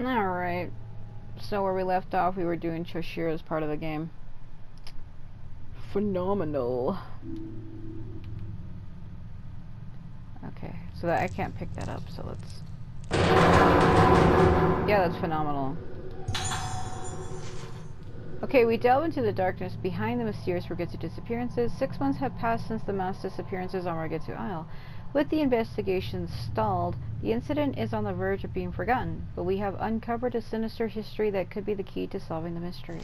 Alright. So where we left off, we were doing Choshira's part of the game. Phenomenal. Okay, so that I can't pick that up, so let's... Yeah, that's phenomenal. Okay, we delve into the darkness behind the mysterious Rogetsu disappearances. 6 months have passed since the mass disappearances on Rogetsu Isle. With the investigation stalled, the incident is on the verge of being forgotten, but we have uncovered a sinister history that could be the key to solving the mystery.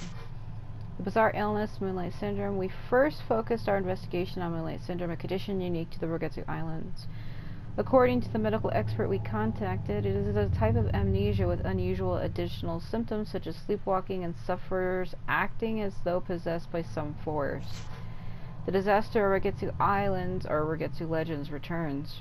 The bizarre illness, Moonlight Syndrome. We first focused our investigation on Moonlight Syndrome, a condition unique to the Rogetsu Islands. According to the medical expert we contacted, it is a type of amnesia with unusual additional symptoms such as sleepwalking and sufferers acting as though possessed by some force. The disaster of Rogetsu Islands, or Rogetsu Legends, returns.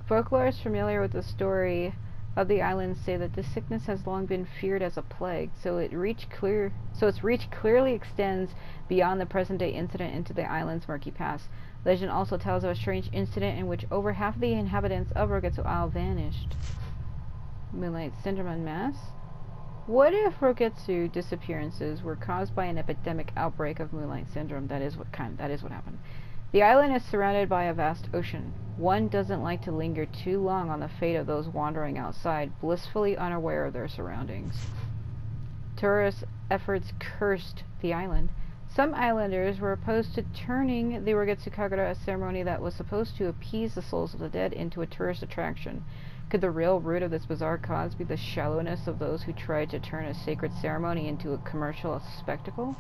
Folklorists familiar with the story of the islands say that this sickness has long been feared as a plague, so its reach clearly extends beyond the present-day incident into the island's murky past. Legend also tells of a strange incident in which over half of the inhabitants of Rogetsu Isle vanished. Moonlight Syndrome en masse? What if Rogetsu disappearances were caused by an epidemic outbreak of Moonlight Syndrome? That is what happened. The island is surrounded by a vast ocean. One doesn't like to linger too long on the fate of those wandering outside, blissfully unaware of their surroundings. Tourist efforts cursed the island. Some islanders were opposed to turning the Rogetsu Kagura, a ceremony that was supposed to appease the souls of the dead, into a tourist attraction. Could the real root of this bizarre cause be the shallowness of those who tried to turn a sacred ceremony into a commercial spectacle?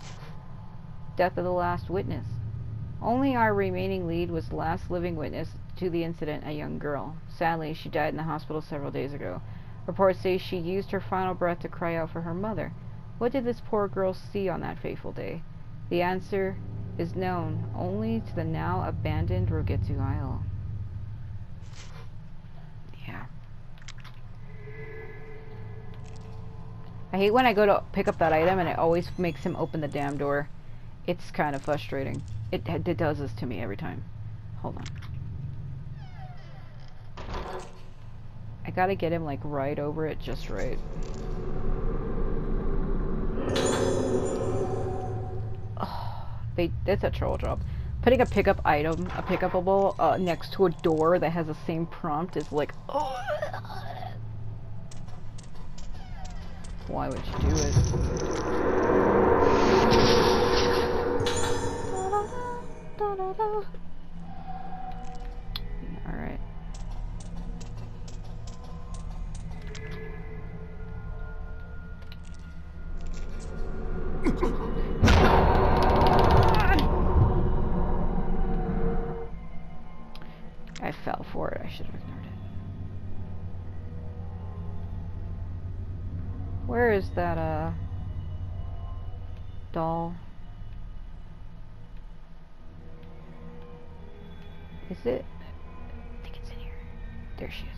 Death of the last witness. Only our remaining lead was the last living witness to the incident, a young girl. Sadly, she died in the hospital several days ago. Reports say she used her final breath to cry out for her mother. What did this poor girl see on that fateful day? The answer is known only to the now abandoned Rogetsu Isle. Yeah. I hate when I go to pick up that item and it always makes him open the damn door. It's kind of frustrating. It does this to me every time. Hold on. I gotta get him like right over it just right. That's a troll job. Putting a pickup item, a pickupable, next to a door that has the same prompt is like, oh. Why would you do it? Alright. I fell for it. I should have ignored it. Where is that, doll? Is it? I think it's in here. There she is.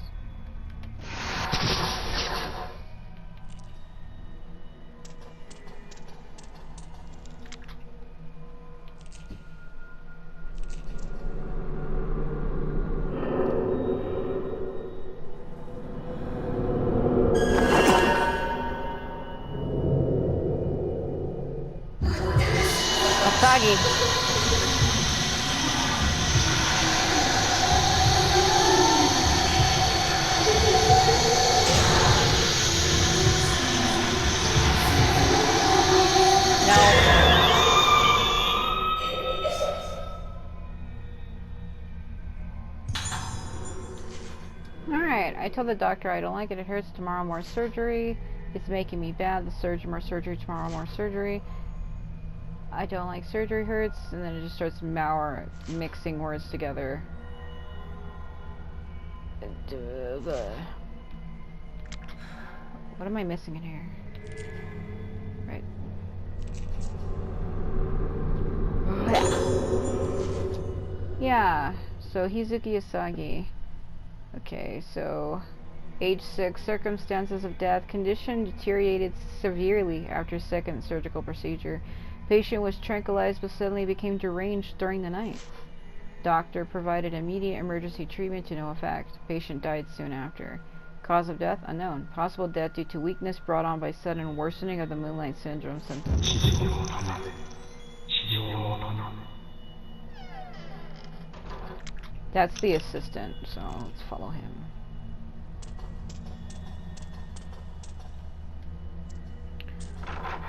Alright, I told the doctor I don't like it. It hurts. Tomorrow more surgery. It's making me bad. The surgery, more surgery. Tomorrow more surgery. I don't like surgery, hurts. And then it just starts mixing words together. What am I missing in here? Right. Yeah, so Hizuki Asagi. Okay, so age 6, circumstances of death, condition deteriorated severely after second surgical procedure. Patient was tranquilized but suddenly became deranged during the night. Doctor provided immediate emergency treatment to no effect. Patient died soon after. Cause of death? Unknown. Possible death due to weakness brought on by sudden worsening of the Moonlight Syndrome symptoms. That's the assistant, so let's follow him.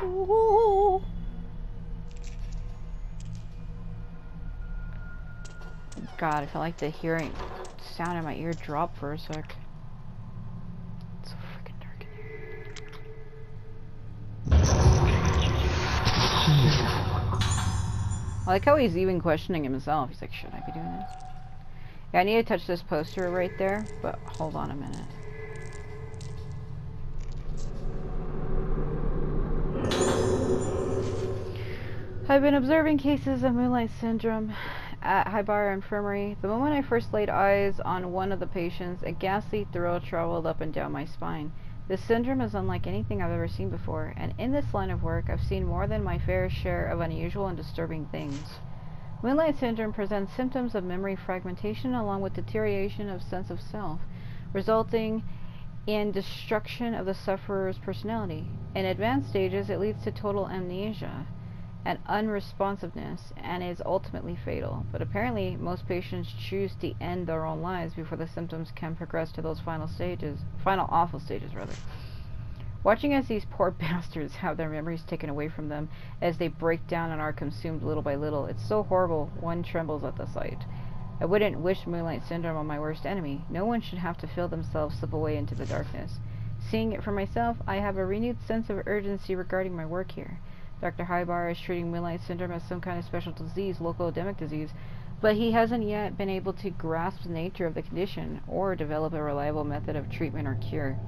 Ooh. God, I felt like the hearing sound in my ear dropped for a sec. It's so freaking dark in here. I like how he's even questioning himself. He's like, should I be doing this? Yeah, I need to touch this poster right there, but hold on a minute. I've been observing cases of Moonlight Syndrome at Hibara Infirmary. The moment I first laid eyes on one of the patients, a ghastly thrill traveled up and down my spine. This syndrome is unlike anything I've ever seen before, and in this line of work, I've seen more than my fair share of unusual and disturbing things. Moonlight Syndrome presents symptoms of memory fragmentation along with deterioration of sense of self, resulting in destruction of the sufferer's personality. In advanced stages, it leads to total amnesia and unresponsiveness and is ultimately fatal. But apparently, most patients choose to end their own lives before the symptoms can progress to those final awful stages. Watching as these poor bastards have their memories taken away from them as they break down and are consumed little by little, it's so horrible one trembles at the sight. I wouldn't wish Moonlight Syndrome on my worst enemy. No one should have to feel themselves slip away into the darkness. Seeing it for myself, I have a renewed sense of urgency regarding my work here. Dr. Hibara is treating Moonlight Syndrome as some kind of special disease, local endemic disease, but he hasn't yet been able to grasp the nature of the condition or develop a reliable method of treatment or cure.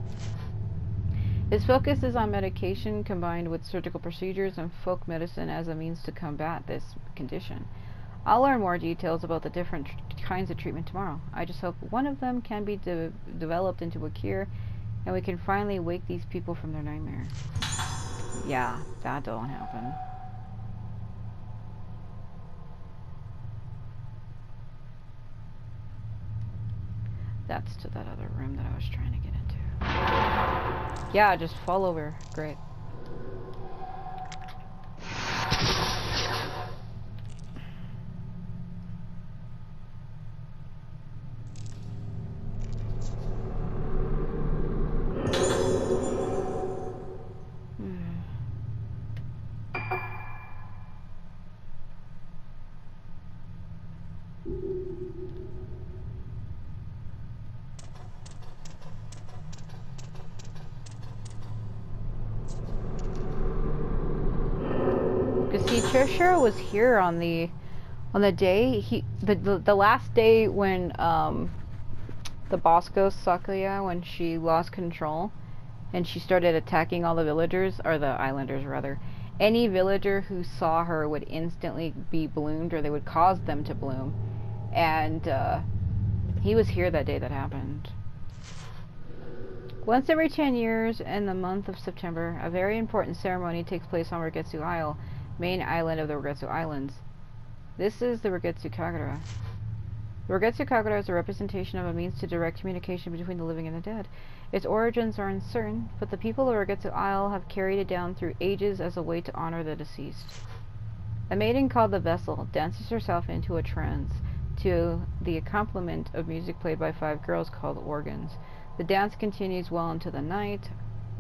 His focus is on medication combined with surgical procedures and folk medicine as a means to combat this condition. I'll learn more details about the different kinds of treatment tomorrow. I just hope one of them can be developed into a cure and we can finally wake these people from their nightmare. Yeah, that don't happen. That's to that other room that I was trying to get into. Yeah, just fall over. Great. See, Cheshire was here on the day the last day when the boss ghost Sakuya, when she lost control and she started attacking all the villagers, or the islanders rather. Any villager who saw her would instantly be bloomed, or they would cause them to bloom. And he was here that day that happened. Once every 10 years in the month of September, a very important ceremony takes place on Regetsu Isle, main island of the Regetsu Islands. This is the Regetsu Kagura. The Regetsu Kagura is a representation of a means to direct communication between the living and the dead. Its origins are uncertain, but the people of Regetsu Isle have carried it down through ages as a way to honor the deceased. A maiden called the Vessel dances herself into a trance to the accompaniment of music played by 5 girls called organs. The dance continues well into the night.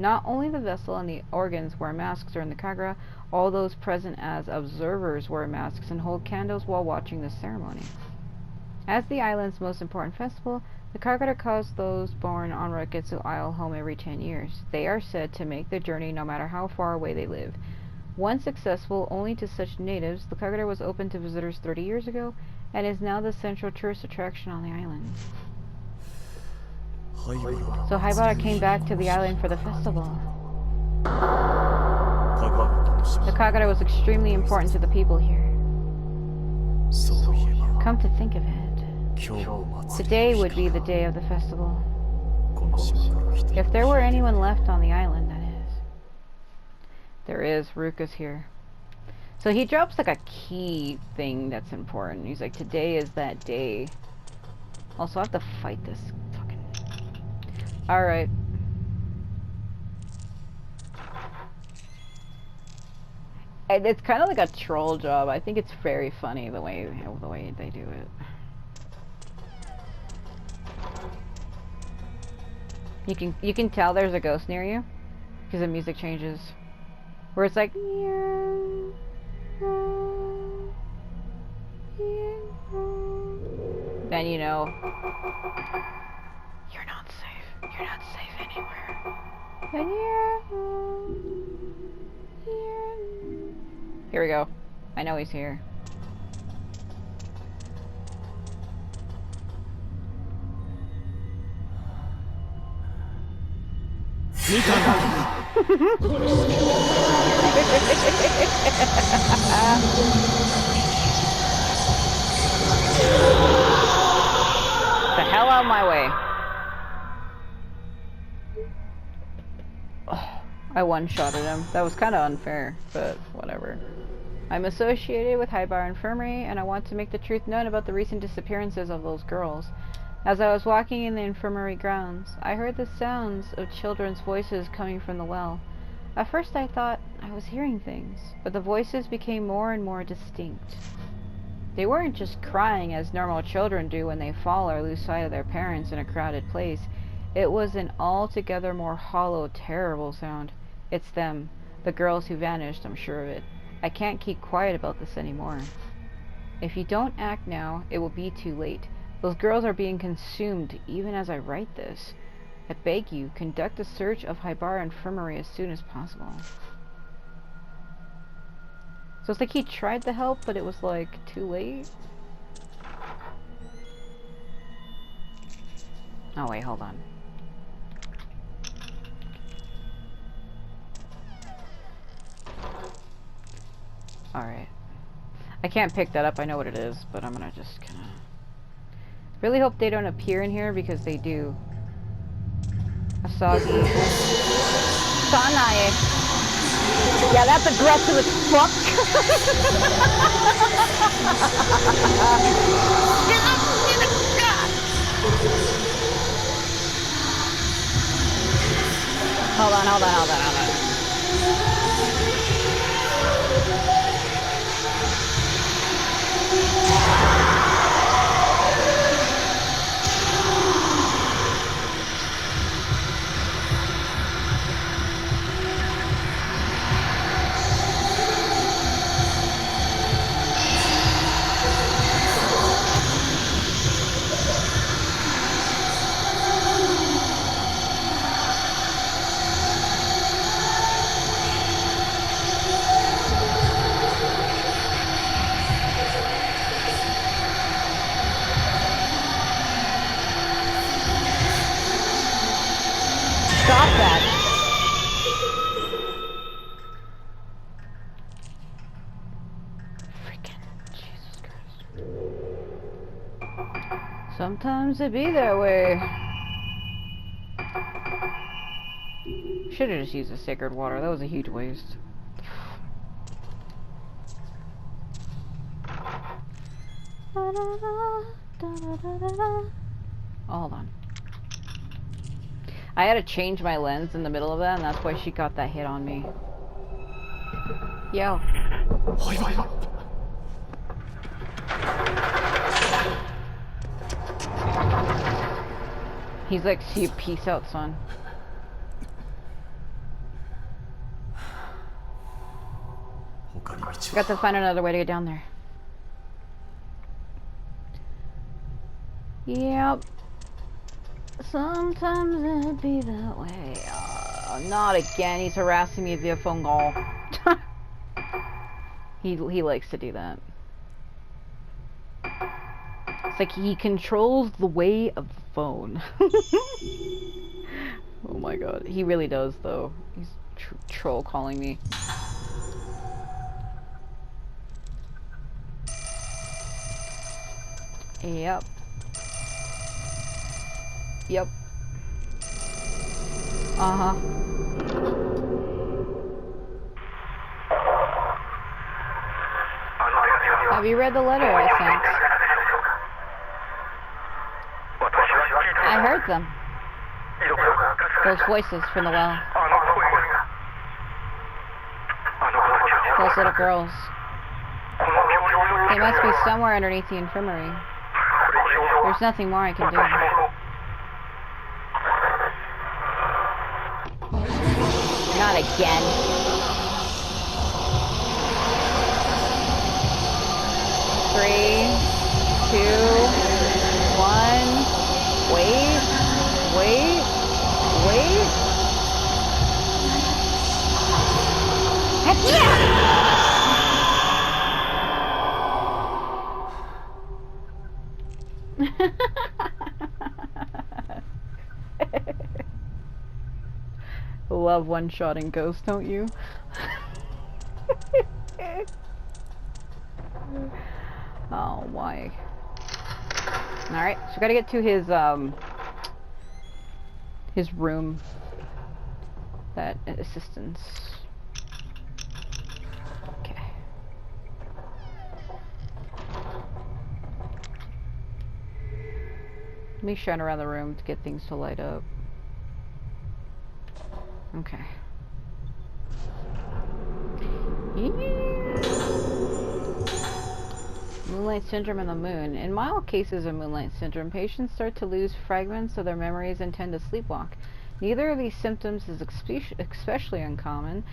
Not only the Vessel and the organs wear masks during the Kagura, all those present as observers wear masks and hold candles while watching the ceremony. As the island's most important festival, the Kagura calls those born on Regetsu Isle home every 10 years. They are said to make the journey no matter how far away they live. Once accessible only to such natives, the Kagura was open to visitors 30 years ago and is now the central tourist attraction on the island. So Hibara came back to the island for the festival. The Kagura was extremely important to the people here. Come to think of it, today would be the day of the festival. If there were anyone left on the island, that is. There is. Ruka's here. So he drops like a key thing that's important. He's like, today is that day. Also, I have to fight this fucking... Alright. And it's kind of like a troll job. I think it's very funny the way they do it. You can tell there's a ghost near you because the music changes, where it's like, then you know you're not safe. You're not safe anywhere. And here we go. I know he's here. The hell out of my way. Oh, I one-shotted him. That was kind of unfair, but whatever. I'm associated with High Bar Infirmary, and I want to make the truth known about the recent disappearances of those girls. As I was walking in the infirmary grounds, I heard the sounds of children's voices coming from the well. At first I thought I was hearing things, but the voices became more and more distinct. They weren't just crying as normal children do when they fall or lose sight of their parents in a crowded place. It was an altogether more hollow, terrible sound. It's them, the girls who vanished, I'm sure of it. I can't keep quiet about this anymore. If you don't act now, it will be too late. Those girls are being consumed even as I write this. I beg you, conduct a search of High Bar Infirmary as soon as possible. So it's like he tried to help, but it was like too late. Oh wait, hold on. Alright. I can't pick that up, I know what it is, but I'm gonna just kinda... Really hope they don't appear in here, because they do. Asagi. Sanae. Yeah, that's aggressive as fuck. Hold on. Stop that. Freaking Jesus Christ. Sometimes it be that way. Should have just used the sacred water. That was a huge waste. Oh, hold on. I had to change my lens in the middle of that, and that's why she got that hit on me. Yo. He's like, see you, peace out, son. Got to find another way to get down there. Yep. Sometimes it be that way. Not again. He's harassing me via phone call. He likes to do that. It's like he controls the way of the phone. Oh my god. He really does, though. He's troll calling me. Yep. Yep. Uh-huh. Have you read the letter I sent? I heard them. Those voices from the well. Those little girls. They must be somewhere underneath the infirmary. There's nothing more I can do. Not again. Three, two, one. Wait. Heck yeah! Love one-shotting ghosts, don't you? Oh, why? Alright, so we gotta get to his room. That assistance. Okay. Let me shine around the room to get things to light up. Okay. Moonlight syndrome and the moon. In mild cases of moonlight syndrome, patients start to lose fragments of their memories and tend to sleepwalk. Neither of these symptoms is especially uncommon,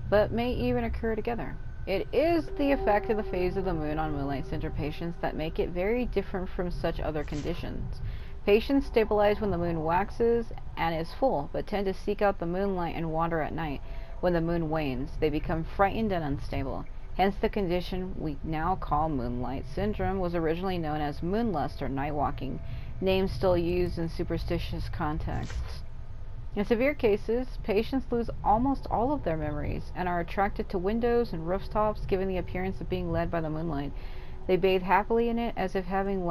but may even occur together. It is the effect of the phase of the moon on moonlight syndrome patients that make it very different from such other conditions. Patients stabilize when the moon waxes and is full, but tend to seek out the moonlight and wander at night. When the moon wanes, they become frightened and unstable. Hence the condition we now call moonlight syndrome was originally known as moonlust or night walking, names still used in superstitious contexts. In severe cases, patients lose almost all of their memories and are attracted to windows and rooftops, given the appearance of being led by the moonlight. They bathe happily in it, as if having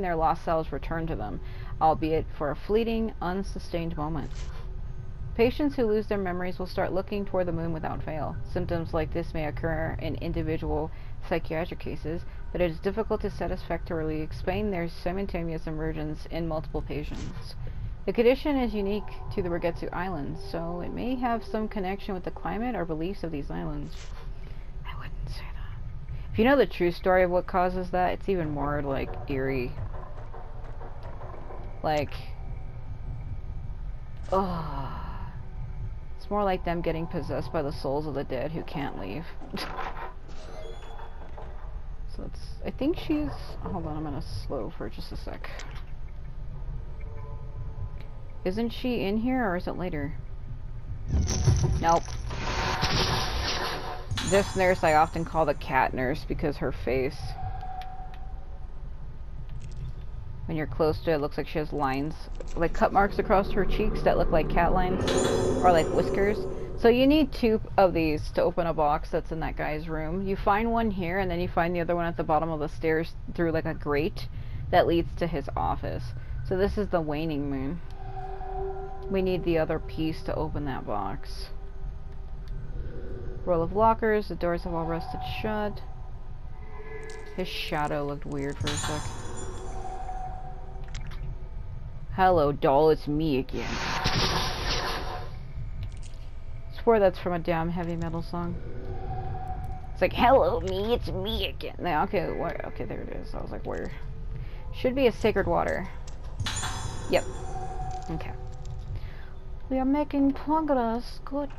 their lost selves return to them, albeit for a fleeting, unsustained moment. Patients who lose their memories will start looking toward the moon without fail. Symptoms like this may occur in individual psychiatric cases, but it is difficult to satisfactorily explain their simultaneous emergence in multiple patients. The condition is unique to the Regetsu Islands, so it may have some connection with the climate or beliefs of these islands. I wouldn't say that. If you know the true story of what causes that, it's even more, like, eerie. Like, oh, it's more like them getting possessed by the souls of the dead who can't leave. So it's, I think she's, hold on, I'm gonna slow for just a sec. Isn't she in here, or is it later? Nope. This nurse I often call the cat nurse because her face, when you're close to it, looks like she has lines, like cut marks across her cheeks that look like cat lines, or like whiskers. So you need 2 of these to open a box that's in that guy's room. You find one here, and then you find the other one at the bottom of the stairs through like a grate that leads to his office. So this is the waning moon. We need the other piece to open that box. Row of lockers, the doors have all rusted shut. His shadow looked weird for a sec. Hello, doll, it's me again. I swear that's from a damn heavy metal song. It's like, hello, me, it's me again. Okay, where, okay, there it is. I was like, where? Should be a sacred water. Yep. Okay. We are making progress. Good.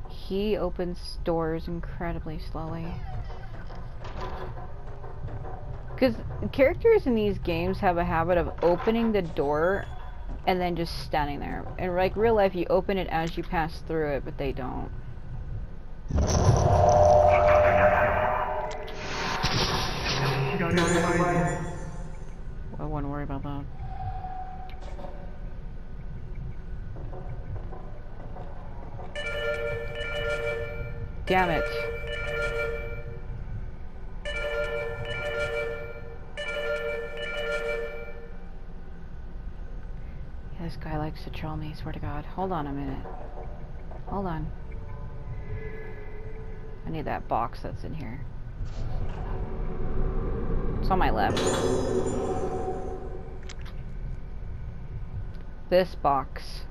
He opens doors incredibly slowly. Because characters in these games have a habit of opening the door and then just standing there. In like real life, you open it as you pass through it, but they don't. I wouldn't worry about that. Damn it. Yeah, this guy likes to troll me, swear to God. Hold on a minute. Hold on. I need that box that's in here. It's on my left. This box.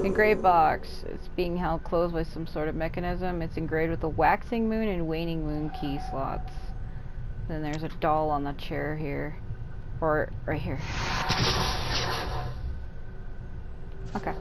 Engraved box. It's being held closed by some sort of mechanism. It's engraved with the waxing moon and waning moon key slots. Then there's a doll on the chair here. Or right here. Okay.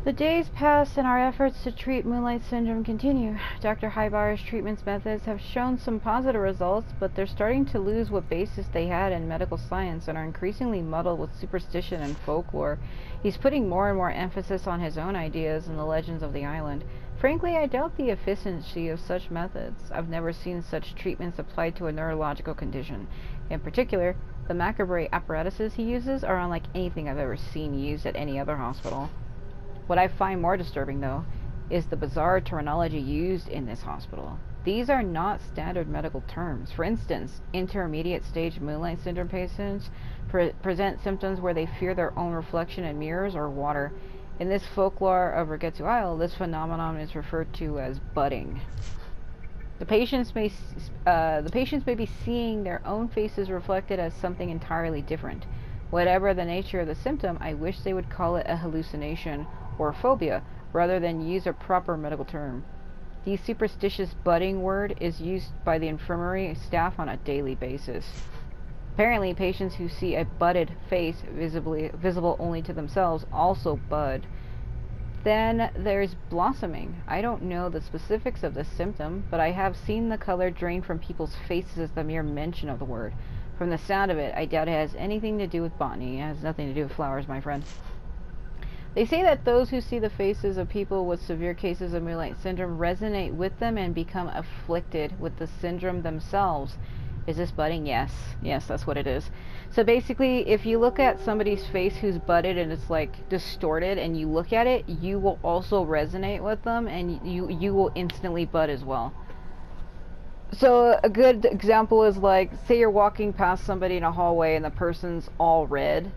The days pass and our efforts to treat Moonlight Syndrome continue. Dr. Highbar's treatment methods have shown some positive results, but they're starting to lose what basis they had in medical science and are increasingly muddled with superstition and folklore. He's putting more and more emphasis on his own ideas and the legends of the island. Frankly, I doubt the efficiency of such methods. I've never seen such treatments applied to a neurological condition. In particular, the macabre apparatuses he uses are unlike anything I've ever seen used at any other hospital. What I find more disturbing, though, is the bizarre terminology used in this hospital. These are not standard medical terms. For instance, intermediate stage Moonlight Syndrome patients present symptoms where they fear their own reflection in mirrors or water. In this folklore of Rigetsu Isle, this phenomenon is referred to as budding. The patients may be seeing their own faces reflected as something entirely different. Whatever the nature of the symptom, I wish they would call it a hallucination or phobia, rather than use a proper medical term. The superstitious budding word is used by the infirmary staff on a daily basis. Apparently, patients who see a budded face visible only to themselves also bud. Then there's blossoming. I don't know the specifics of this symptom, but I have seen the color drain from people's faces at the mere mention of the word. From the sound of it, I doubt it has anything to do with botany. It has nothing to do with flowers, my friend. They say that those who see the faces of people with severe cases of Moonlight Syndrome resonate with them and become afflicted with the syndrome themselves. Is this budding? Yes. Yes, that's what it is. So basically, if you look at somebody's face who's budded and it's like distorted and you look at it, you will also resonate with them and you will instantly bud as well. So a good example is like, say you're walking past somebody in a hallway and the person's all red,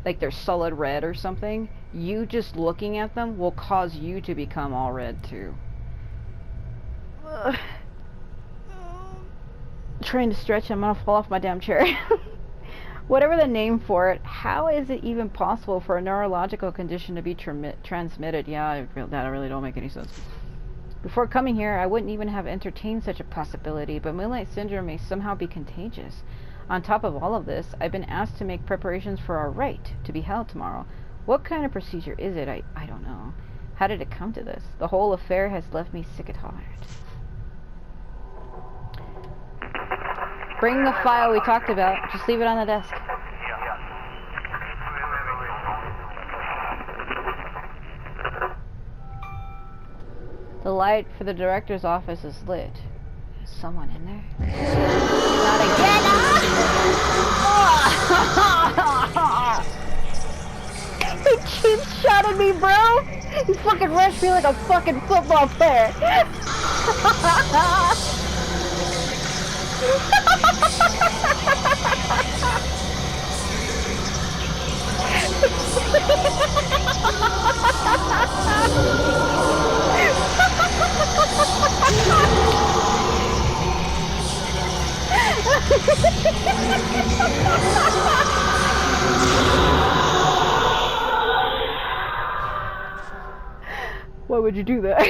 like they're solid red or something. You just looking at them will cause you to become all red too. Trying to stretch, I'm gonna fall off my damn chair. Whatever the name for it, how is it even possible for a neurological condition to be transmitted? Yeah, that really don't make any sense. Before coming here, I wouldn't even have entertained such a possibility, but Moonlight Syndrome may somehow be contagious. On top of all of this, I've been asked to make preparations for our rite to be held tomorrow. What kind of procedure is it? I don't know. How did it come to this? The whole affair has left me sick at heart. Bring the file we talked about. Just leave it on the desk. The light for the director's office is lit. Is someone in there? Not again! He cheap shot at me, bro! He fucking rushed me like a fucking football player! Why would you do that?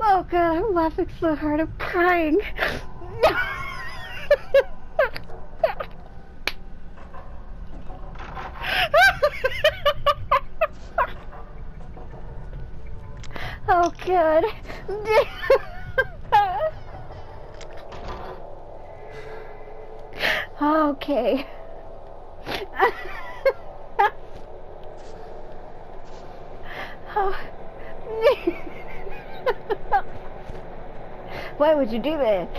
Oh god, I'm laughing so hard, I'm crying. Oh god. Okay. Oh. Why would you do that?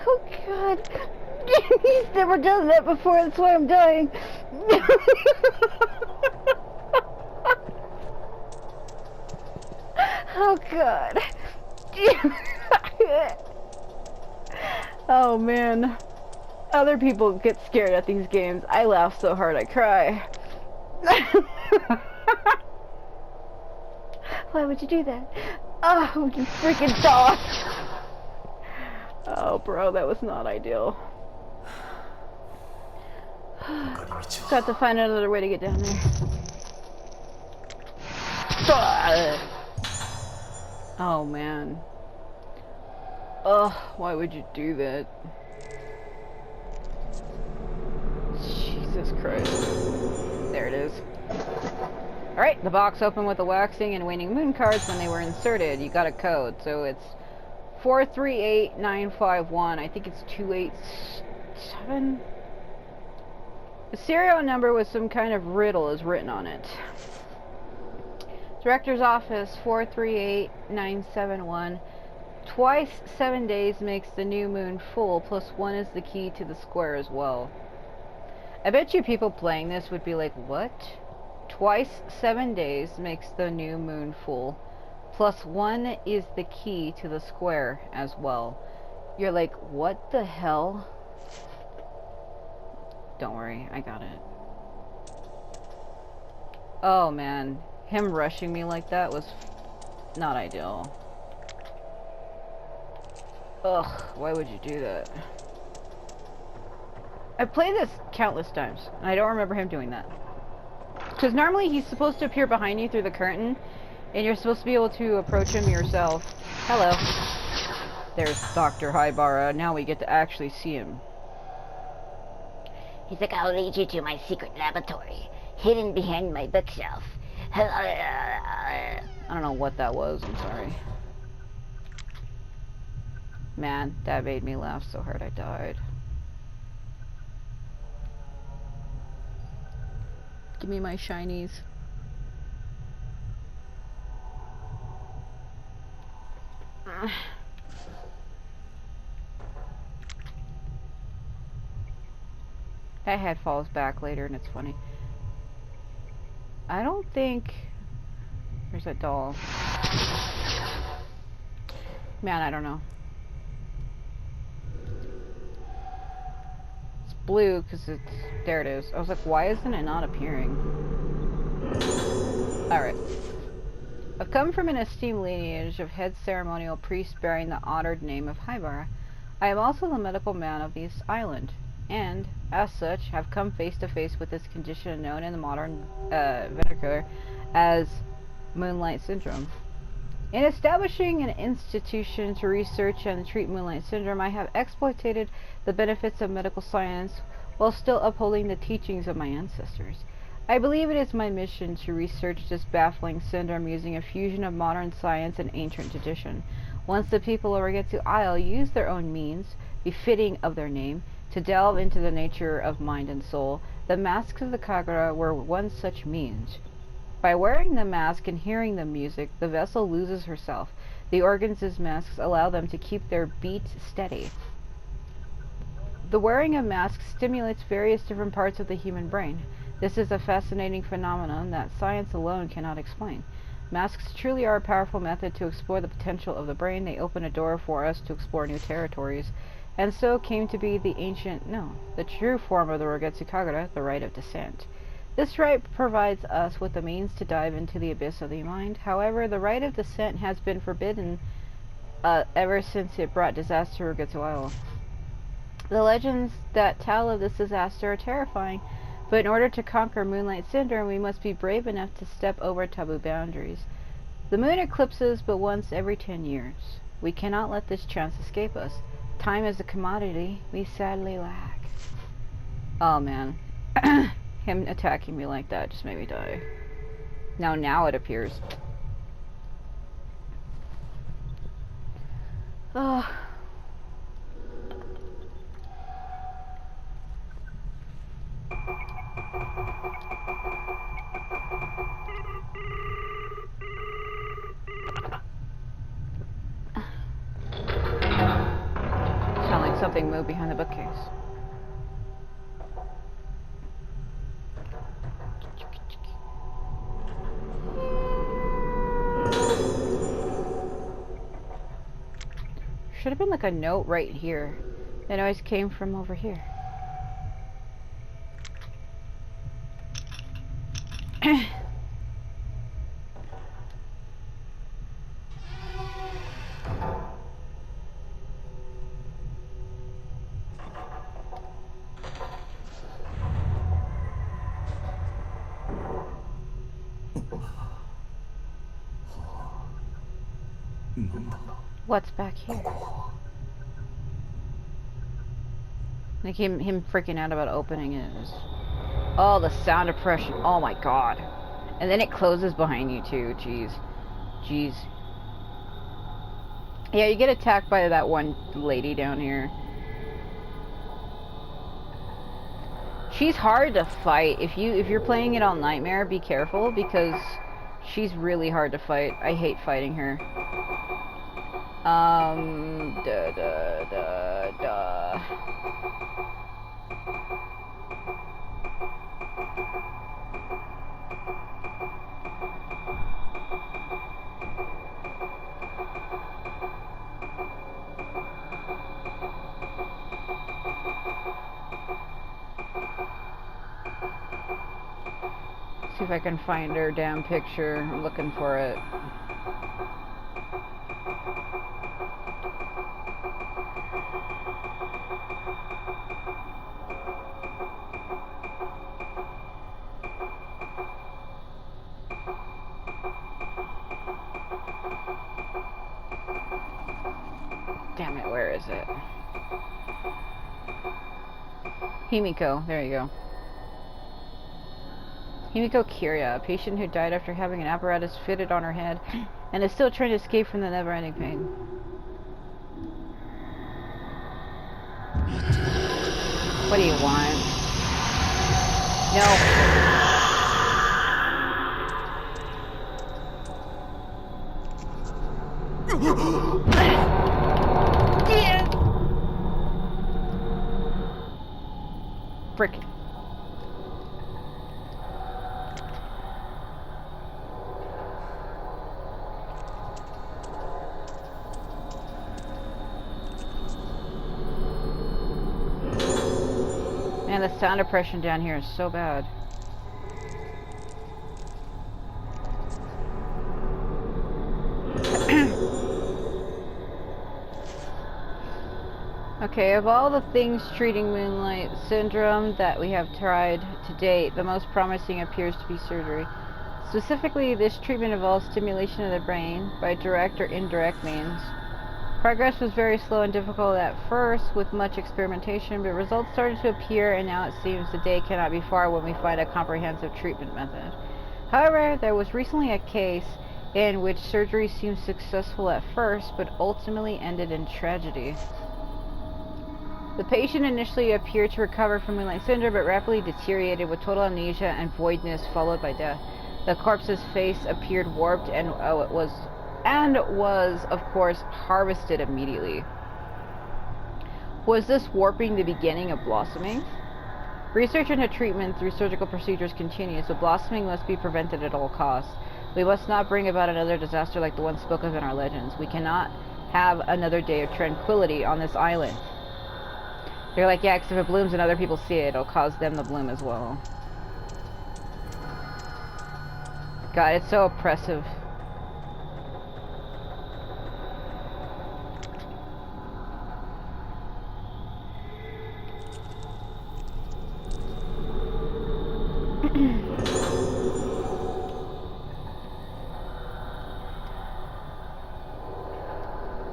Oh, God. He's never done that before, that's why I'm dying. Oh God. Oh man. Other people get scared at these games. I laugh so hard I cry. Why would you do that? Oh, you freaking dog. Oh bro, that was not ideal. Got to find another way to get down there. Oh man. Ugh, why would you do that? Jesus Christ. There it is. Alright, the box opened with the waxing and waning moon cards when they were inserted. You got a code, so it's 438951. I think it's 287. The serial number with some kind of riddle is written on it. Director's office 438971. Twice 7 days makes the new moon full, plus 1 is the key to the square as well. I bet you people playing this would be like, what? Twice 7 days makes the new moon full, plus 1 is the key to the square as well. You're like, what the hell? Don't worry, I got it. Oh man, him rushing me like that was not ideal. Ugh, why would you do that? I played this countless times, and I don't remember him doing that. Because normally he's supposed to appear behind you through the curtain, and you're supposed to be able to approach him yourself. Hello. There's Dr. Haibara. Now we get to actually see him. He's like, I'll lead you to my secret laboratory, hidden behind my bookshelf. I don't know what that was, I'm sorry. Man, that made me laugh so hard I died. Give me my shinies. That head falls back later and it's funny. I don't think... Where's that doll? Man, I don't know. It's blue because it's... There it is. I was like, why isn't it not appearing? Alright. I've come from an esteemed lineage of head ceremonial priests bearing the honored name of Haibara. I am also the medical man of this island, and, as such, have come face to face with this condition known in the modern vernacular as Moonlight Syndrome. In establishing an institution to research and treat Moonlight Syndrome, I have exploited the benefits of medical science while still upholding the teachings of my ancestors. I believe it is my mission to research this baffling syndrome using a fusion of modern science and ancient tradition. Once the people of Rogetsu Isle use their own means, befitting of their name, to delve into the nature of mind and soul, the masks of the Kagura were one such means. By wearing the mask and hearing the music, the vessel loses herself. The organs as masks allow them to keep their beat steady. The wearing of masks stimulates various different parts of the human brain. This is a fascinating phenomenon that science alone cannot explain. Masks truly are a powerful method to explore the potential of the brain. They open a door for us to explore new territories, and so came to be the true form of the Rogetsu Kagura, the rite of descent. This rite provides us with the means to dive into the abyss of the mind. However, the rite of descent has been forbidden ever since it brought disaster to Rogetsu Isle. The legends that tell of this disaster are terrifying, but in order to conquer Moonlight Syndrome, we must be brave enough to step over taboo boundaries. The moon eclipses but once every 10 years. We cannot let this chance escape us. Time is a commodity we sadly lack. Oh man. Him attacking me like that just made me die. Now it appears. Oh. Sound like something move behind the bookcase. Should have been like a note right here. That noise came from over here. What's back here? Like him freaking out about opening it. Oh, the sound oppression. Oh my god. And then it closes behind you too. Jeez. Jeez. Yeah, you get attacked by that one lady down here. She's hard to fight. If you're playing it on Nightmare, be careful because she's really hard to fight. I hate fighting her. See if I can find her damn picture. I'm looking for it. Damn it, where is it? Himiko, there you go. Himiko Kiria, a patient who died after having an apparatus fitted on her head and is still trying to escape from the never-ending pain. What do you want? No. Frick. Man, the sound oppression down here is so bad. Okay, of all the things treating Moonlight Syndrome that we have tried to date, the most promising appears to be surgery. Specifically, this treatment involves stimulation of the brain by direct or indirect means. Progress was very slow and difficult at first, with much experimentation, but results started to appear, and now it seems the day cannot be far when we find a comprehensive treatment method. However, there was recently a case in which surgery seemed successful at first, but ultimately ended in tragedy. The patient initially appeared to recover from Moonlight Syndrome, but rapidly deteriorated with total amnesia and voidness followed by death. The corpse's face appeared warped and was, of course, harvested immediately. Was this warping the beginning of blossoming? Research into treatment through surgical procedures continues, but blossoming must be prevented at all costs. We must not bring about another disaster like the one spoken of in our legends. We cannot have another day of tranquility on this island. They're like, yeah, because if it blooms and other people see it, it'll cause them to bloom as well. God, it's so oppressive.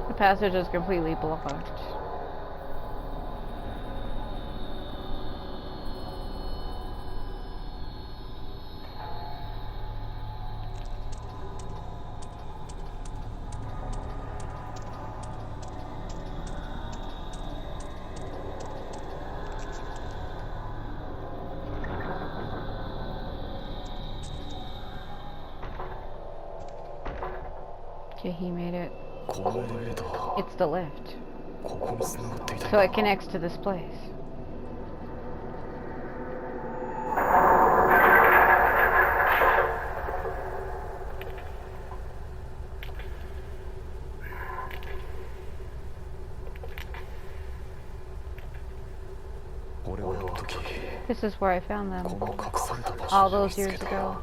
The passage is completely blocked. Okay, he made it. It's the lift. So it connects to this place. This is where I found them all those years ago.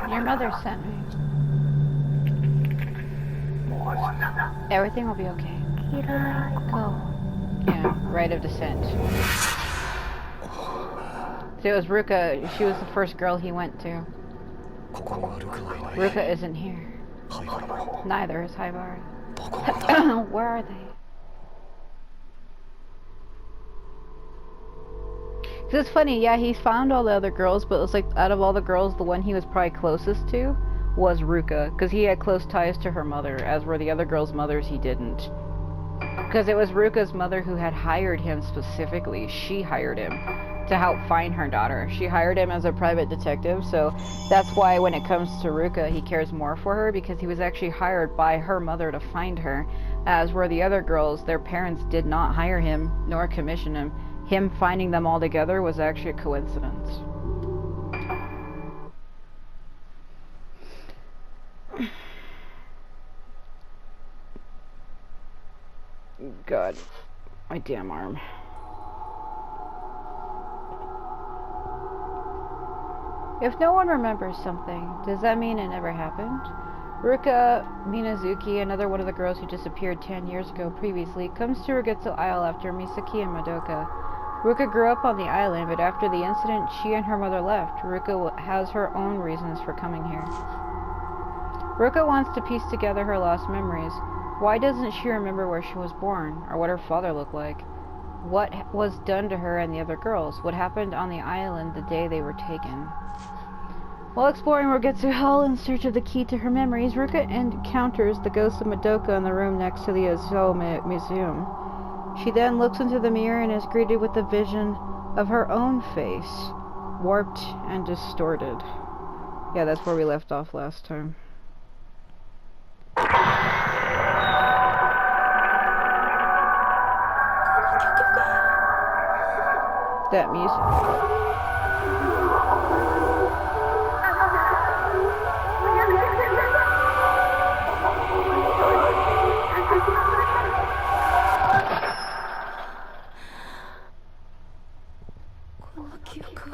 Your mother sent me. Everything will be okay. Go. Yeah, right of descent. So it was Ruka. She was the first girl he went to. Ruka isn't here. Neither is Haibar. Where are they? Cause it's funny, yeah, he found all the other girls, but it's like, out of all the girls, the one he was probably closest to was Ruka, because he had close ties to her mother, as were the other girls' mothers he didn't. Because it was Ruka's mother who had hired him specifically. She hired him to help find her daughter. She hired him as a private detective, so that's why when it comes to Ruka, he cares more for her, because he was actually hired by her mother to find her, as were the other girls, their parents did not hire him, nor commission him. Him finding them all together was actually a coincidence. God, my damn arm. If no one remembers something, does that mean it never happened? Ruka Minazuki, another one of the girls who disappeared 10 years ago previously, comes to Ruggetsu Isle after Misaki and Madoka. Ruka grew up on the island, but after the incident, she and her mother left. Ruka has her own reasons for coming here. Ruka wants to piece together her lost memories. Why doesn't she remember where she was born, or what her father looked like? What was done to her and the other girls? What happened on the island the day they were taken? While exploring Ruggetsu Hall in search of the key to her memories, Ruka encounters the ghost of Madoka in the room next to the Azo Museum. She then looks into the mirror and is greeted with a vision of her own face, warped and distorted. Yeah, that's where we left off last time. That music.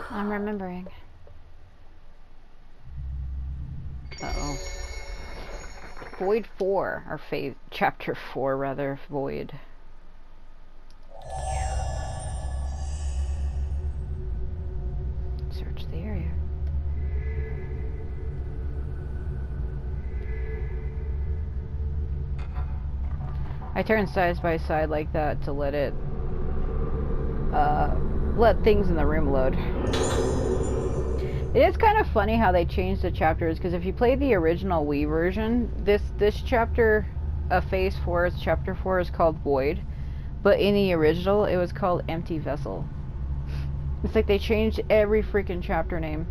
I'm remembering. Uh-oh. Void 4, or Chapter 4, rather, Void. Search the area. I turn side by side like that to let it, let things in the room load. It is kind of funny how they changed the chapters, because if you play the original Wii version, this chapter of Phase 4, Chapter 4, is called Void, but in the original, it was called Empty Vessel. It's like they changed every freaking chapter name.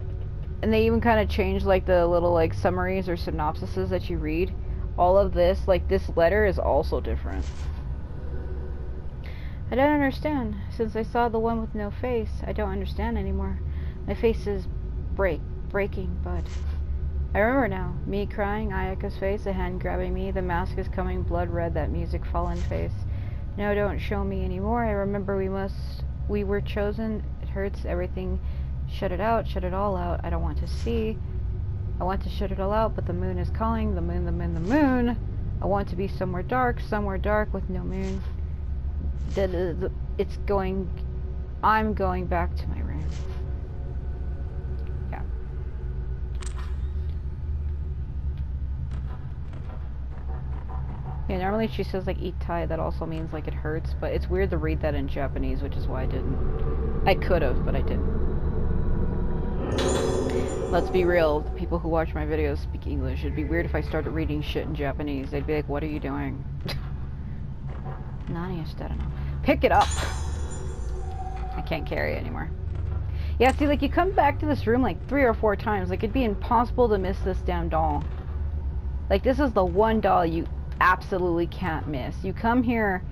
And they even kind of changed, like, the little, like, summaries or synopsises that you read. All of this, like, this letter is also different. I don't understand. Since I saw the one with no face, I don't understand anymore. My face is breaking, but... I remember now. Me crying, Ayaka's face, a hand grabbing me, the mask is coming blood red, that music fallen face. No, don't show me anymore. I remember we were chosen. It hurts everything. Shut it out, shut it all out. I don't want to see. I want to shut it all out, but the moon is calling. The moon, the moon, the moon. I want to be somewhere dark with no moon. It's going... I'm going back to my room. Yeah. Yeah, normally she says like itai, that also means like it hurts, but it's weird to read that in Japanese, which is why I didn't. I could have, but I didn't. Let's be real, the people who watch my videos speak English. It'd be weird if I started reading shit in Japanese. They'd be like, what are you doing? Nani instead, no. Pick it up! I can't carry it anymore. Yeah, see, like, you come back to this room like 3 or 4 times. Like, it'd be impossible to miss this damn doll. Like, this is the one doll you absolutely can't miss. You come here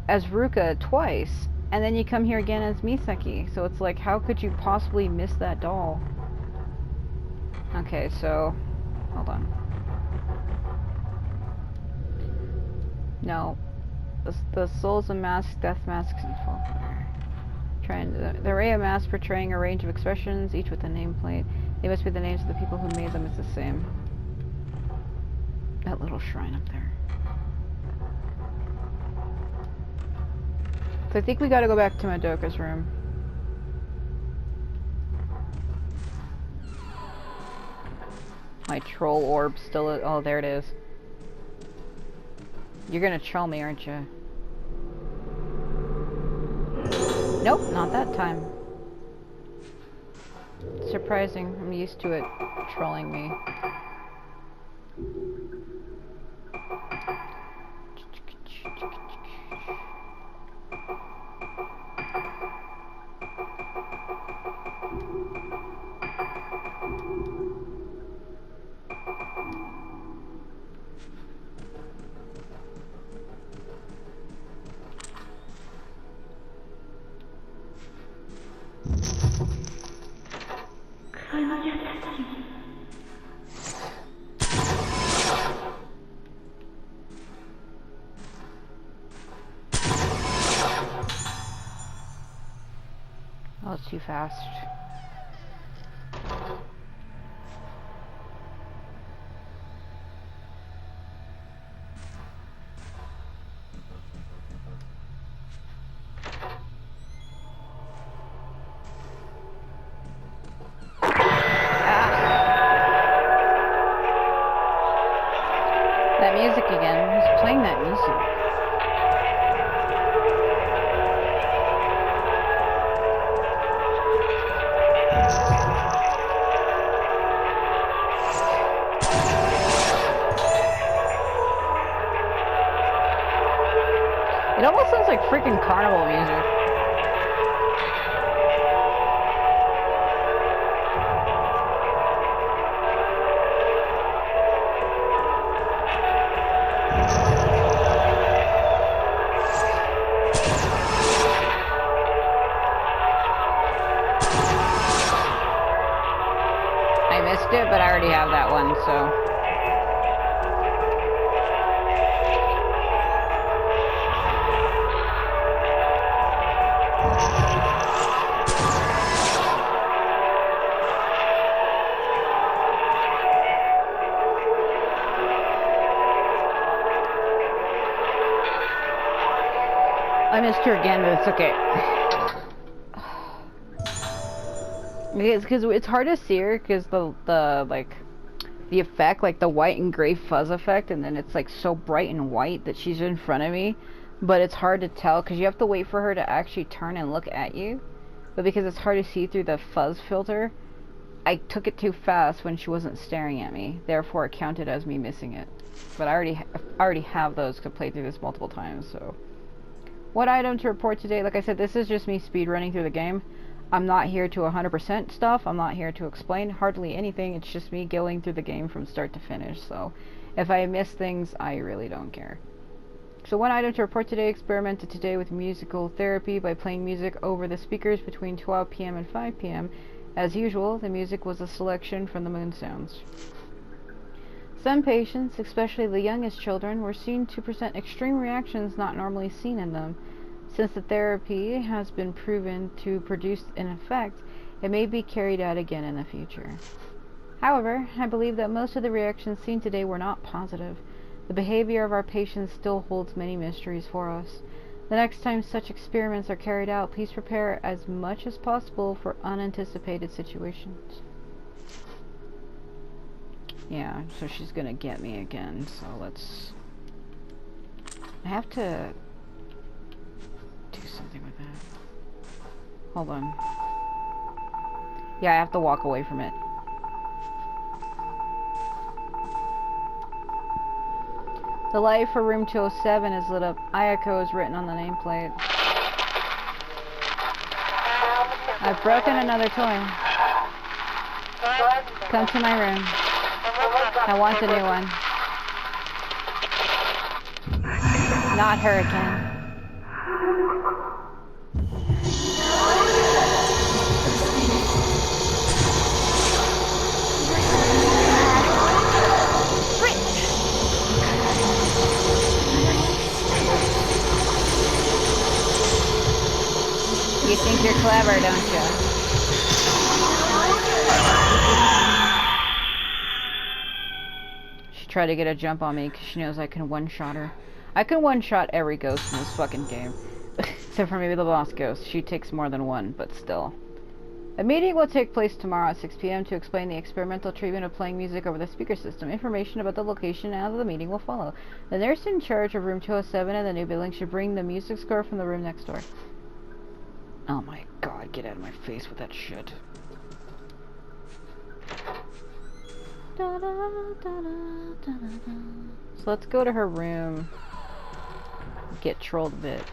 as Ruka twice, and then you come here again as Misaki. So it's like, how could you possibly miss that doll? Okay, so... hold on. No. The souls of masks, death masks, and full. The array of masks portraying a range of expressions, each with a nameplate. They must be the names of the people who made them. It's the same. That little shrine up there. So I think we gotta go back to Madoka's room. My troll orb still... oh, there it is. You're gonna troll me, aren't you? Nope, not that time. Surprising. I'm used to it trolling me. Oh, it's too fast. That music again. Who's playing that music? It almost sounds like freaking carnival music. I missed it, but I already have that one, so... I missed her again, but it's okay. Because it's hard to see her because the like the effect, like the white and gray fuzz effect, and then it's like so bright and white that she's in front of me, but it's hard to tell because you have to wait for her to actually turn and look at you. But because it's hard to see through the fuzz filter, I took it too fast when she wasn't staring at me. Therefore, it counted as me missing it. But I already have those to play through this multiple times. So, what item to report today? Like I said, this is just me speed running through the game. I'm not here to 100% stuff. I'm not here to explain hardly anything. It's just me going through the game from start to finish. So, if I miss things, I really don't care. So one item to report today: experimented today with musical therapy by playing music over the speakers between 12 p.m. and 5 p.m. As usual, the music was a selection from the Moon Sounds. Some patients, especially the youngest children, were seen to present extreme reactions not normally seen in them. Since the therapy has been proven to produce an effect, it may be carried out again in the future. However, I believe that most of the reactions seen today were not positive. The behavior of our patients still holds many mysteries for us. The next time such experiments are carried out, please prepare as much as possible for unanticipated situations. Yeah, so she's gonna get me again, so let's... I have to do something with that. Hold on. Yeah, I have to walk away from it. The light for room 207 is lit up. Ayako is written on the nameplate. I've broken another toy. Come to my room. I want a new one. Not Hurricane. You think you're clever, don't you? She tried to get a jump on me because she knows I can one-shot her. I can one-shot every ghost in this fucking game. Except for maybe the boss ghost. She takes more than one, but still. A meeting will take place tomorrow at 6 p.m. to explain the experimental treatment of playing music over the speaker system. Information about the location of the meeting will follow. The nurse in charge of room 207 in the new building should bring the music score from the room next door. Oh my god, get out of my face with that shit. So let's go to her room. Get trolled a bit.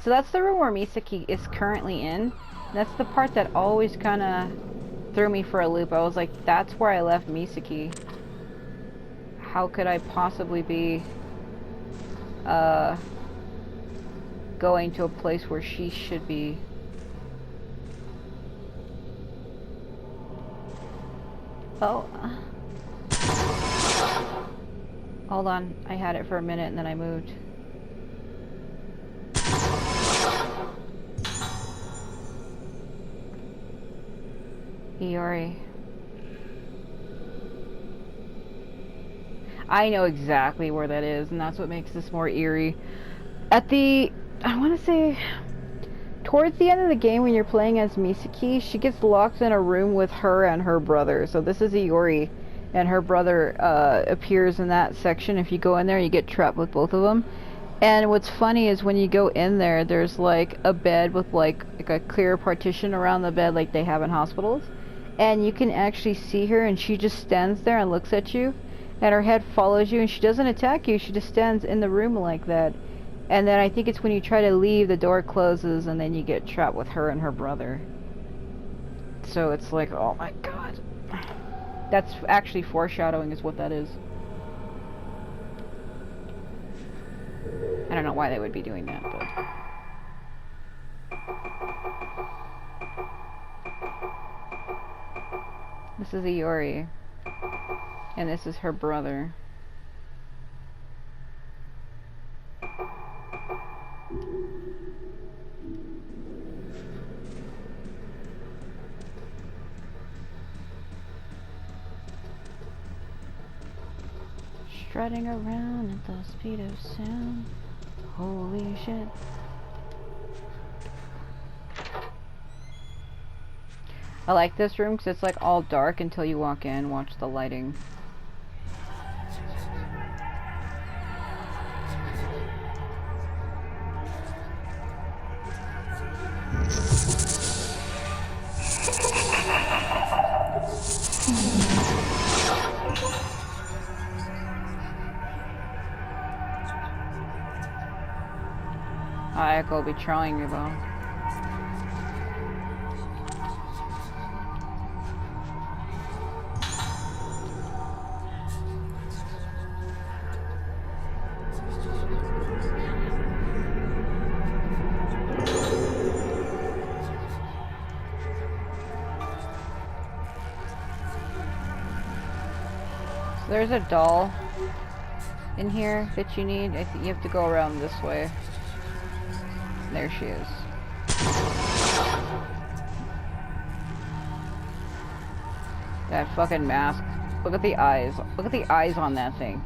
So that's the room where Misaki is currently in. That's the part that always kind of threw me for a loop. I was like, that's where I left Misaki. How could I possibly be going to a place where she should be? Oh. Hold on. I had it for a minute and then I moved. Iori. I know exactly where that is, and that's what makes this more eerie. At the... I want to say... towards the end of the game, when you're playing as Misaki, she gets locked in a room with her and her brother. So this is Iori, and her brother appears in that section. If you go in there, you get trapped with both of them. And what's funny is when you go in there, there's like a bed with like a clear partition around the bed like they have in hospitals. And you can actually see her, and she just stands there and looks at you. And her head follows you, and she doesn't attack you. She just stands in the room like that. And then I think it's when you try to leave, the door closes, and then you get trapped with her and her brother. So it's like, oh my god. That's actually foreshadowing is what that is. I don't know why they would be doing that, but... This is Iori. And this is her brother. Strutting around at the speed of sound. Holy shit. I like this room because it's like all dark until you walk in. Watch the lighting. Ayako will be trying you though. There's a doll in here that you need. I think you have to go around this way. There she is. That fucking mask. Look at the eyes. Look at the eyes on that thing.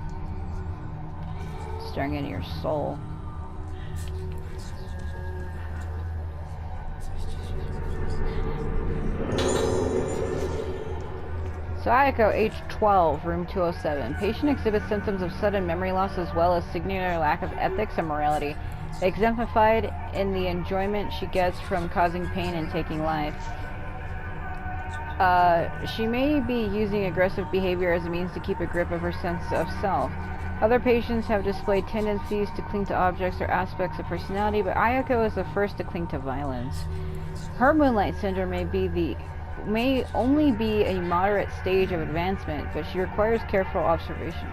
Staring into your soul. Sayako, age 12, room 207. Patient exhibits symptoms of sudden memory loss as well as singular lack of ethics and morality, exemplified in the enjoyment she gets from causing pain and taking life. She may be using aggressive behavior as a means to keep a grip of her sense of self. Other patients have displayed tendencies to cling to objects or aspects of personality, but Ayako is the first to cling to violence. Her Moonlight Syndrome may only be a moderate stage of advancement, but she requires careful observation.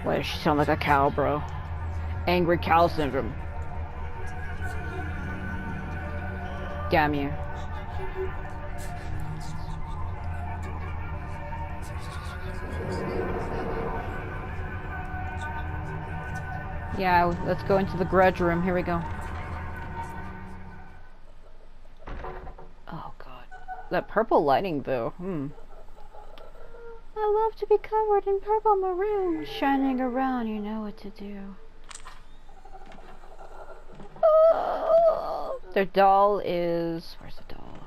Why does she sound like a cow, bro? Angry cow syndrome. Damn you. Yeah, let's go into the grudge room. Here we go. Oh god. That purple lighting though. I love to be covered in purple maroon. Shining around, you know what to do. Oh, their doll is... Where's the doll?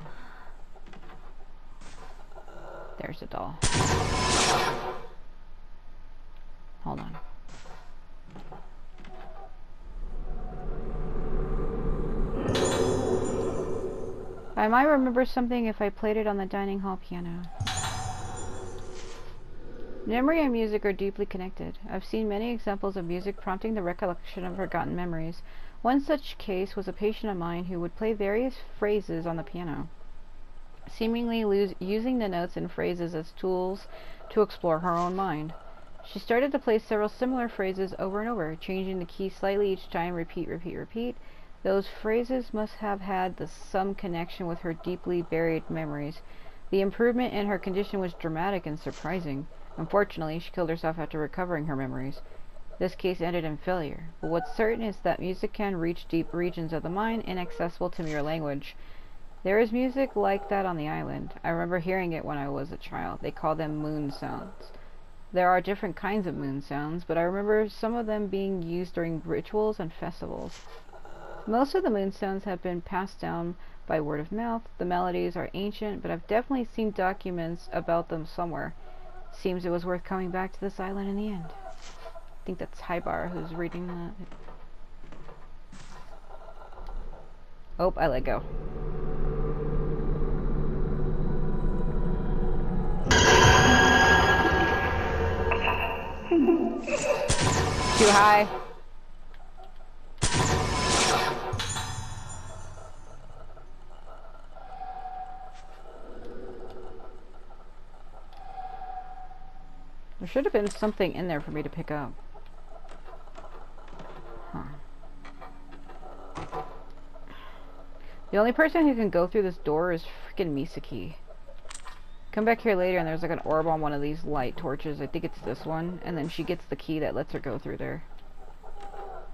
There's the doll. Hold on. I might remember something if I played it on the dining hall piano. Memory and music are deeply connected. I've seen many examples of music prompting the recollection of forgotten memories. One such case was a patient of mine who would play various phrases on the piano, seemingly using the notes and phrases as tools to explore her own mind. She started to play several similar phrases over and over, changing the key slightly each time, repeat, repeat, repeat. Those phrases must have had some connection with her deeply buried memories. The improvement in her condition was dramatic and surprising. Unfortunately, she killed herself after recovering her memories. This case ended in failure, but what's certain is that music can reach deep regions of the mind inaccessible to mere language. There is music like that on the island. I remember hearing it when I was a child. They call them moon sounds. There are different kinds of moon sounds, but I remember some of them being used during rituals and festivals. Most of the moon sounds have been passed down by word of mouth. The melodies are ancient, but I've definitely seen documents about them somewhere. Seems it was worth coming back to this island in the end. I think that's Hybar who's reading that. Oh, I let go. Too high. There should have been something in there for me to pick up. Huh. The only person who can go through this door is freaking Misaki. Come back here later and there's like an orb on one of these light torches. I think it's this one. And then she gets the key that lets her go through there.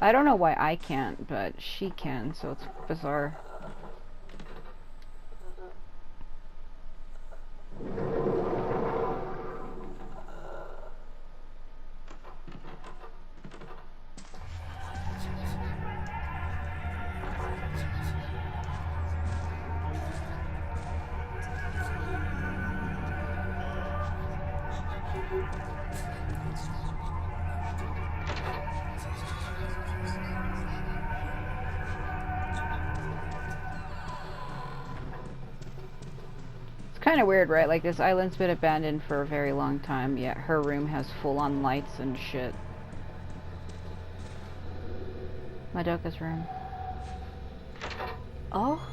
I don't know why I can't, but she can, so it's bizarre. kind of weird, right? Like, this island's been abandoned for a very long time, yet her room has full-on lights and shit. Madoka's room. Oh?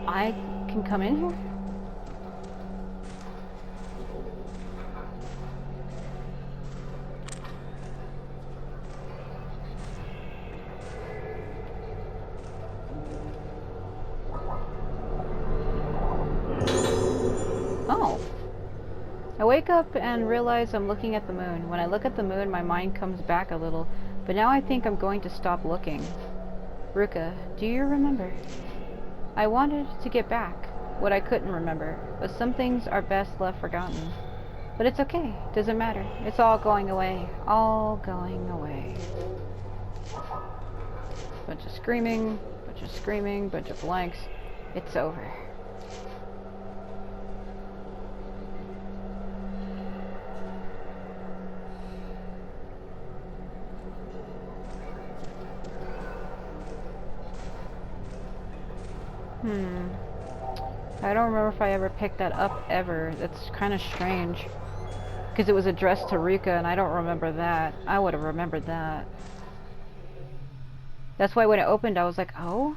I can come in here? Oh. I wake up and realize I'm looking at the moon. When I look at the moon, my mind comes back a little, but now I think I'm going to stop looking. Ruka, do you remember? I wanted to get back what I couldn't remember, but some things are best left forgotten. But it's okay, doesn't matter. It's all going away. All going away. Bunch of screaming, bunch of blanks. It's over. I don't remember if I ever picked that up ever. That's kind of strange. Because it was addressed to Rika and I don't remember that. I would have remembered that. That's why when it opened I was like, oh?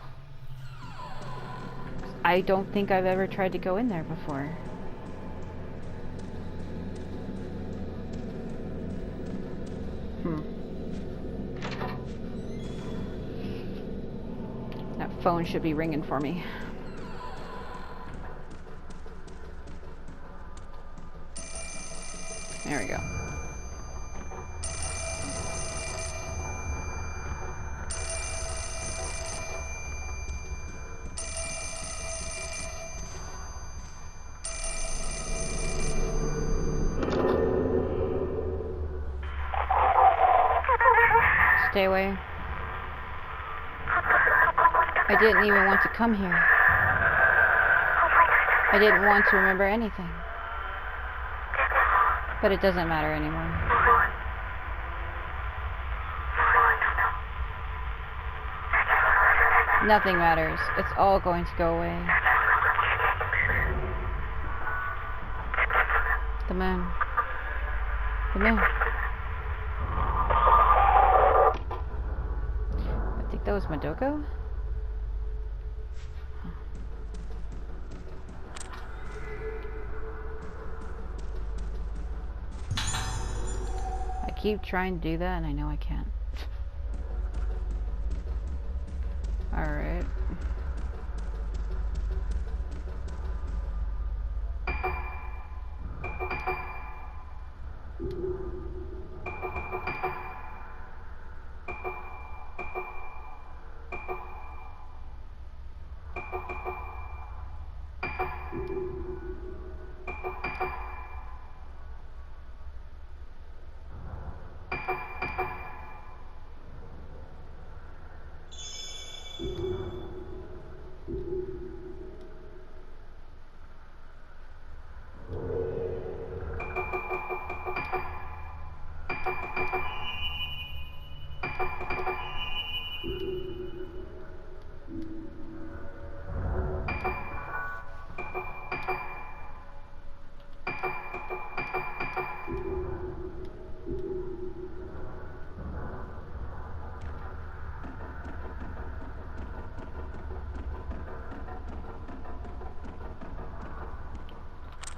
I don't think I've ever tried to go in there before. That phone should be ringing for me. There we go. Stay away. I didn't even want to come here. I didn't want to remember anything. But it doesn't matter anymore. Nothing matters. It's all going to go away. The moon. The moon. I think that was Madoka? I keep trying to do that and I know I can't. Alright.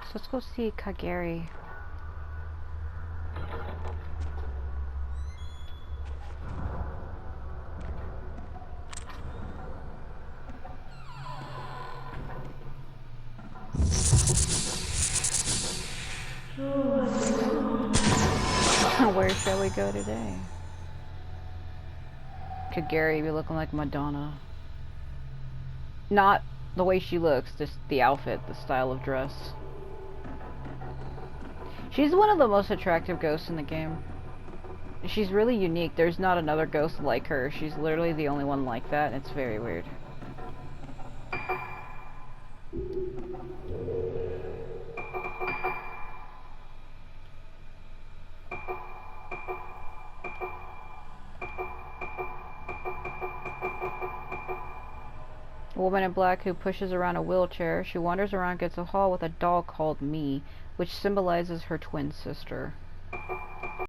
So let's go see Kageri. Where shall we go today? Kageri be looking like Madonna. Not the way she looks, just the outfit, the style of dress. She's one of the most attractive ghosts in the game. She's really unique. There's not another ghost like her. She's literally the only one like that. It's very weird. A woman in black who pushes around a wheelchair. She wanders around, gets a haul with a doll called Me, which symbolizes her twin sister.